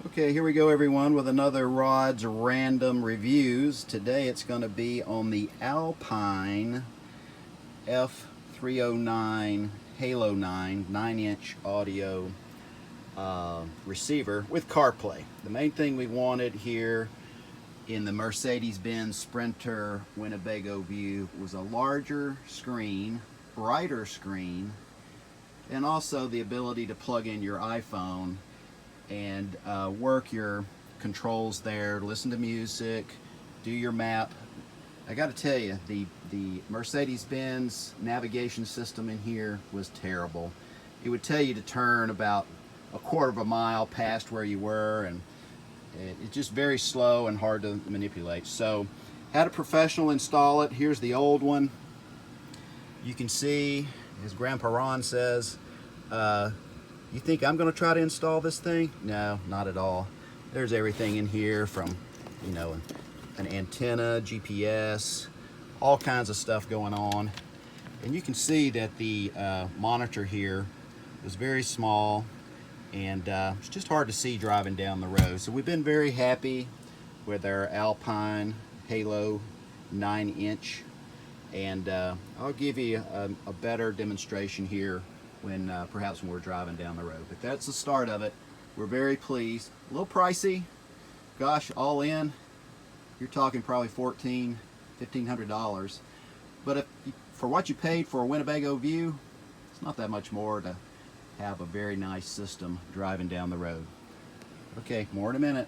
Okay, here we go everyone with another Rod's Random Reviews. Today it's going to be on the Alpine F309 Halo 9 audio receiver with CarPlay. The main thing we wanted here in the Mercedes Benz Sprinter Winnebago view was a larger screen, brighter screen, and also the ability to plug in your iPhone and work your controls there, listen to music, do your map. I got to tell you, the Mercedes-Benz navigation system in here was terrible. It would tell you to turn about a quarter of a mile past where you were, and it's just very slow and hard to manipulate. So had a professional install it. Here's the old one. You can see, as Grandpa Ron says, you think I'm going to try to install this thing? No, not at all. There's everything in here from, you know, an antenna, GPS, all kinds of stuff going on. And you can see that the monitor here was very small, and it's just hard to see driving down the road. So we've been very happy with our Alpine Halo 9-inch, and I'll give you a better demonstration here when perhaps when we're driving down the road. But that's the start of it. We're very pleased. A little pricey. Gosh, all in, you're talking probably $1,500. But if for what you paid for a Winnebago view, it's not that much more to have a very nice system driving down the road. Okay, more in a minute.